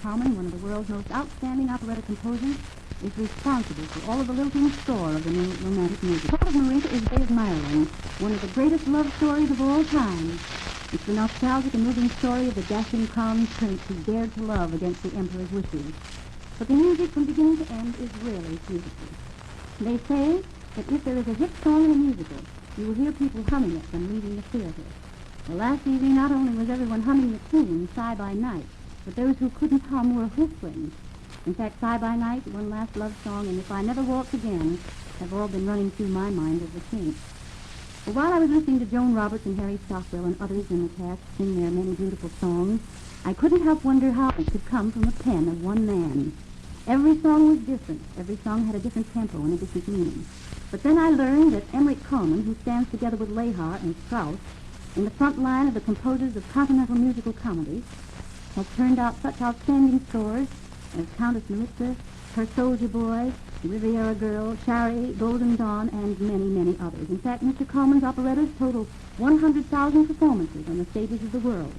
Kalman, one of the world's most outstanding operetta composers, is responsible for all of the lilting store of the new romantic music. Part of Marinka is Bay of Maryland, one of the greatest love stories of all time. It's the nostalgic and moving story of the dashing crown prince who dared to love against the emperor's wishes. But the music from beginning to end is really beautiful. They say that if there is a hit song in a musical, you will hear people humming it when leaving the theater. Well, last evening, not only was everyone humming the tune, Sigh by Night, but those who couldn't hum were whistling. In fact, Sigh by Night, One Last Love Song, and If I Never Walked Again have all been running through my mind as a thing. Well, while I was listening to Joan Roberts and Harry Stockwell and others in the cast sing their many beautiful songs, I couldn't help wonder how it could come from a pen of one man. Every song was different. Every song had a different tempo and a different meaning. But then I learned that EMMERICH KALMAN, who stands together with Lehar and Strauss in the front line of the composers of continental musical comedy, has turned out such outstanding scores as Countess Maritza, Her Soldier Boy, Riviera Girl, Shari, Golden Dawn, and many, many others. In fact, Mr. Kalman's operettas total 100,000 performances on the stages of the world.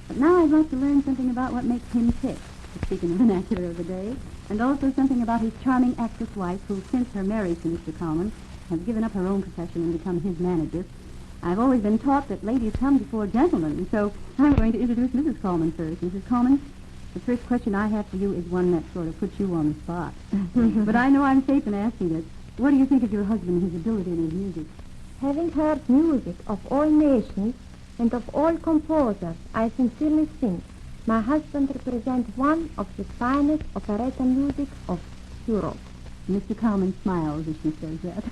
But now I'd like to learn something about what makes him tick, to speak in the vernacular of the day, and also something about his charming actress wife, who, since her marriage to Mr. Kalman, has given up her own profession and become his manager. I've always been taught that ladies come before gentlemen, and so I'm going to introduce Mrs. Kalman first. Mrs. Kalman, the first question I have for you is one that sort of puts you on the spot. But I know I'm safe in asking it. What do you think of your husband and his ability in his music? Having heard music of all nations and of all composers, I sincerely think my husband represents one of the finest operetta music of Europe. Mr. Kalman smiles as she says that.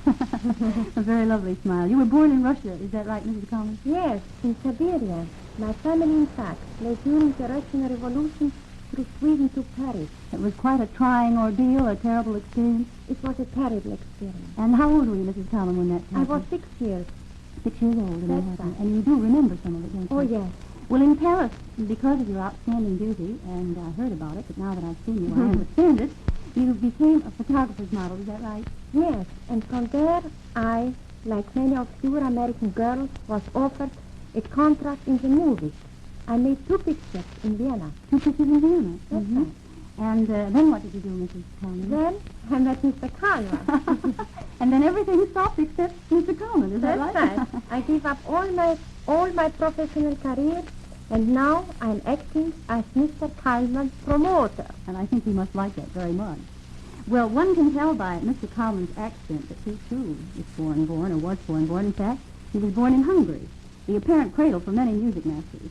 A very lovely smile. You were born in Russia, is that right, Mrs. Kalman? Yes, in Siberia. My family, in fact, fled during the Russian Revolution through Sweden to Paris. It was quite a trying ordeal, a terrible experience. It was a terrible experience. And how old were you, Mrs. Kalman, when that happened? I was 6 years. 6 years old when that That's happened. right. And you do remember some of it, don't you? Oh, yes. Well, in Paris, because of your outstanding beauty, and I heard about it, but now that I've seen you, I understand it, you became a photographer's model, is that right? Yes, and from there I, like many obscure American girls, was offered a contract in the movies. I made 2 pictures in Vienna. 2 pictures in Vienna? That's right. And then what did you do, Mrs. Kalman? Then I met Mr. Kalman. And then everything stopped except Mr. Kalman, is that right? That's right. I gave up all my professional career, and now I'm acting as Mr. Kalman's promoter. And I think he must like that very much. Well, one can tell by Mr. Kalman's accent that he, too, is foreign-born, or was foreign-born. In fact, he was born in Hungary, the apparent cradle for many music masters.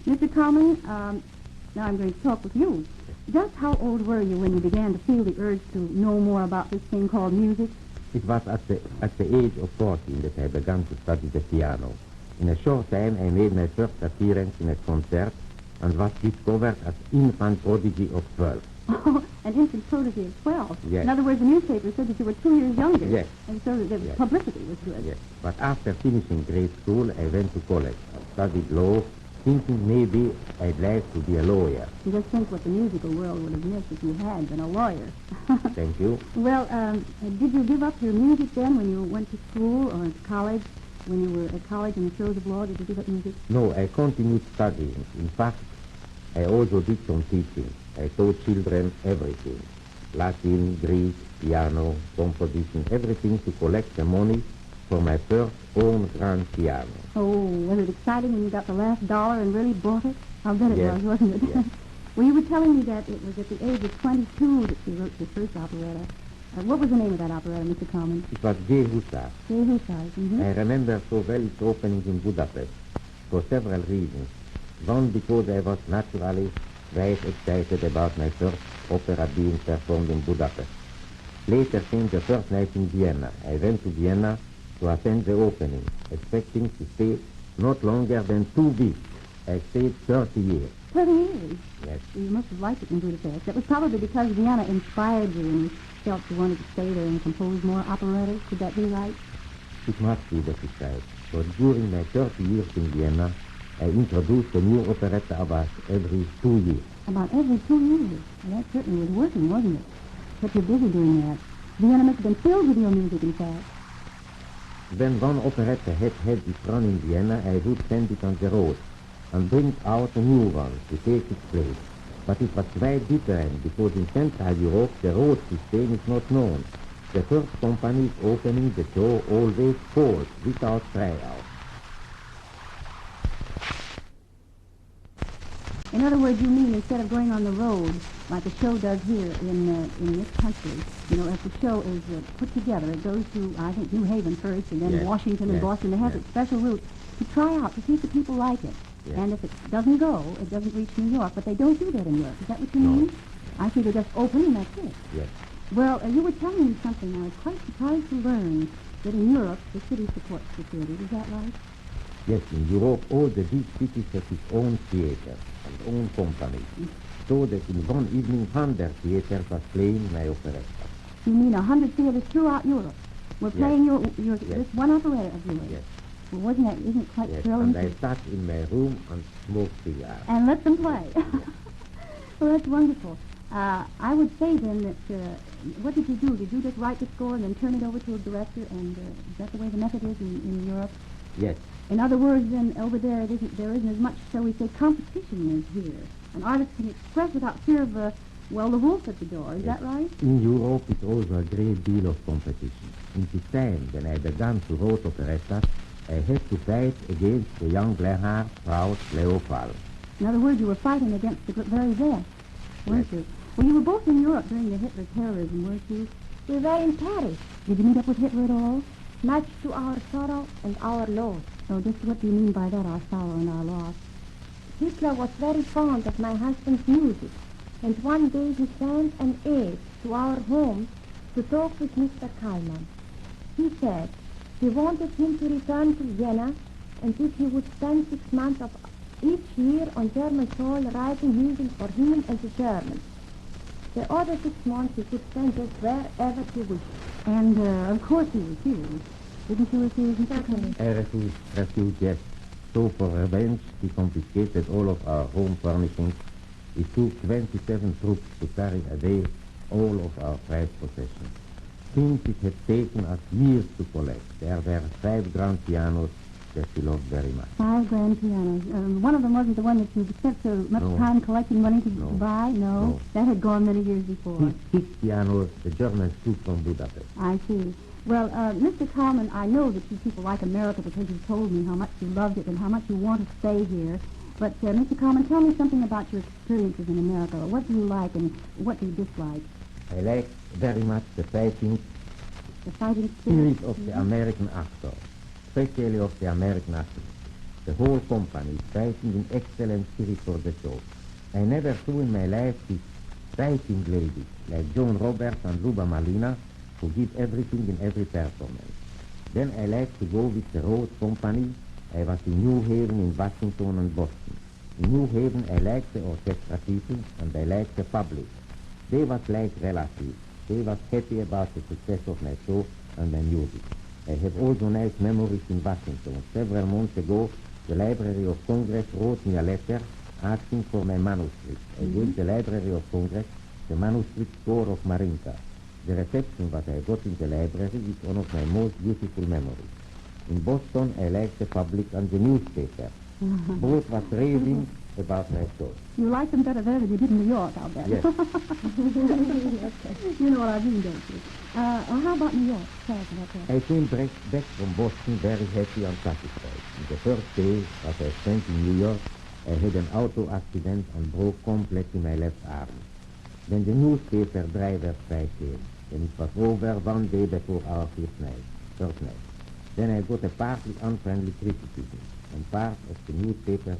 Mr. Kalman, now I'm going to talk with you. Just how old were you when you began to feel the urge to know more about this thing called music? It was at the age of 14 that I began to study the piano. In a short time, I made my first appearance in a concert and was discovered as infant prodigy of 12. Oh, an infant prodigy of 12? Yes. In other words, the newspaper said that you were 2 years younger. Yes. And so the Yes. publicity was good. Yes. But after finishing grade school, I went to college. I studied law, thinking maybe I'd like to be a lawyer. You just think what the musical world would have missed if you had been a lawyer. Thank you. Well, did you give up your music then when you went to school or to college? When you were at college in the throes of law, did you give up music? No, I continued studying. In fact, I also did some teaching. I taught children everything. Latin, Greek, piano, composition, everything to collect the money for my first own grand piano. Oh, was it exciting when you got the last dollar and really bought it? I'll bet it Yes. was, wasn't it? Yes. Well, you were telling me that it was at the age of 22 that you wrote your first operetta. What was the name of that operetta, Mr. Kalman? It was Gay Hussar. Gay Hussars. Mm-hmm. I remember so well its opening in Budapest for several reasons. One, because I was naturally very excited about my first opera being performed in Budapest. Later came the first night in Vienna. I went to Vienna to attend the opening, expecting to stay not longer than 2 weeks. I stayed 30 years. 30 years? Yes. You must have liked it in Budapest. That was probably because Vienna inspired you and you felt you wanted to stay there and compose more operettas. Could that be right? It must be that is right. For during my 30 years in Vienna, I introduced a new operetta about every 2 years. About every 2 years. Well, that certainly was working, wasn't it? But you're busy doing that. Vienna must have been filled with your music, in fact. When one operetta had its run in Vienna, I would send it on the road and bring out a new one to take its place. But it was quite different because in Central Europe the road system is not known. The first companies opening the show always falls without tryout. In other words, you mean instead of going on the road like the show does here in this country, you know, if the show is put together, it goes to, I think, New Haven first, and then Yes, Washington and yes, Boston. They have yes. its special route to try out, to see if the people like it. Yes. And if it doesn't go, it doesn't reach New York. But they don't do that in Europe. Is that what you No. mean? I see they just open and that's it. Yes. Well, you were telling me something. I was quite surprised to learn that in Europe the city supports the theater. Is that right? Yes, in Europe all the big cities have its own theater and own companies. So that in one evening 100 theaters are playing my operetta. You mean 100 theaters throughout Europe? We're Yes. playing your Yes. this one operetta of yours. Yes. Well, isn't it quite Yes, thrilling? and I sat in my room and smoked cigars. And let them play. Well, that's wonderful. I would say then that, what did you do? Did you just write the score and then turn it over to a director? And is that the way the method is in Europe? Yes. In other words, then, over there, there isn't as much, shall we say, competition as here. An artist can express without fear of, the wolf at the door. Is that right? In Europe it's also a great deal of competition. In the time when I began to write operettas, I had to fight against the young Leonhard Strauss Leopold. In other words, you were fighting against the very best, weren't you? Well, you were both in Europe during the Hitler terrorism, weren't you? We were in Paris, Did you meet up with Hitler at all? much to our sorrow and our loss. So just what do you mean by that, our sorrow and our loss? Hitler was very fond of my husband's music, and one day he sent an aide to our home to talk with Mr. Kalman. He said he wanted him to return to Vienna, and if he would spend 6 months of each year on German soil writing music for him and the Germans. The other 6 months he could spend just wherever he wished. And, of course he refused. Didn't you refuse, Mr. Kalman? I refused, yes. So for revenge, he confiscated all of our home furnishings. He took 27 troops to carry away all of our prized possessions. Things it had taken us years to collect. There were 5 grand pianos that we loved very much. 5 grand pianos. One of them wasn't the one that you spent so much No. time collecting money to No. buy? No. No. That had gone many years before. These 6 pianos the Germans took from Budapest. I see. Well, Mr. Kalman, I know that you people like America because you told me how much you loved it and how much you want to stay here. But, Mr. Kalman, tell me something about your experiences in America. What do you like and what do you dislike? I like very much the fighting The fighting spirit? spirit of the American actor, especially of the American actress. The whole company is fighting in excellent spirit for the show. I never saw in my life these fighting ladies like Joan Roberts and Luba Malina who give everything in every performance. Then I like to go with the road company. I was in New Haven, in Washington and Boston. In New Haven I liked the orchestra people and I liked the public. They was like relatives. They was happy about the success of my show and my music. I have also nice memories in Washington. Several months ago, the Library of Congress wrote me a letter asking for my manuscript. I gave the Library of Congress the manuscript score of Marinka. The reception that I got in the library is one of my most beautiful memories. In Boston, I liked the public and the newspaper. Both was raving about my show. You like them better there than you did in New York, I'll bet. Yes. You know what I mean, don't you? How about New York? Tell us about that. I came back from Boston very happy and satisfied. The first day that I spent in New York, I had an auto accident and broke completely my left arm. Then the newspaper driver strike came, and it was over one day before our first night. Then I got a partly unfriendly criticism, and part of the newspaper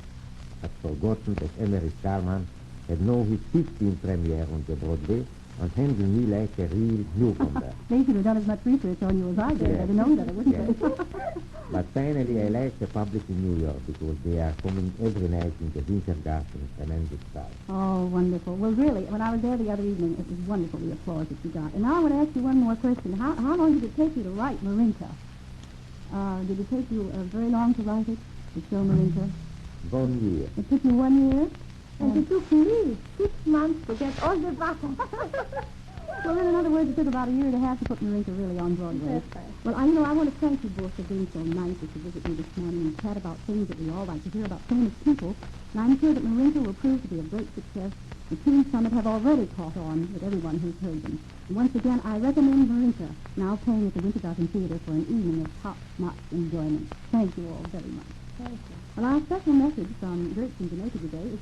had forgotten that EMMERICH KALMAN had known his 15th premiere on the Broadway and handled me like a real newcomer. They should have done as much research on you as I did. Yes. I'd have known better, wouldn't Yes. they? But finally I like the public in New York because they are coming every night in the Winter Garden, tremendous style. Oh, wonderful. Well, really, when I was there the other evening, it was wonderful, the applause that you got. And now I want to ask you one more question. How long did it take you to write Marinka? Did it take you very long to write it, the show Marinka? 1 year. It took you 1 year? And it took me 6 months to get all the buttons. Well, then, in other words, it took about 1.5 years to put Marinka really on Broadway. That's right. Well, I want to thank you both for being so nice to visit me this morning and chat about things that we all like to hear about famous people. And I'm sure that Marinka will prove to be a great success The tunes from it have already caught on with everyone who's heard them. And once again, I recommend Marinka, now playing at the Wintergarten Theater for an evening of top-notch enjoyment. Thank you all very much. Thank you. Well, our special message from Gertz in Jamaica today is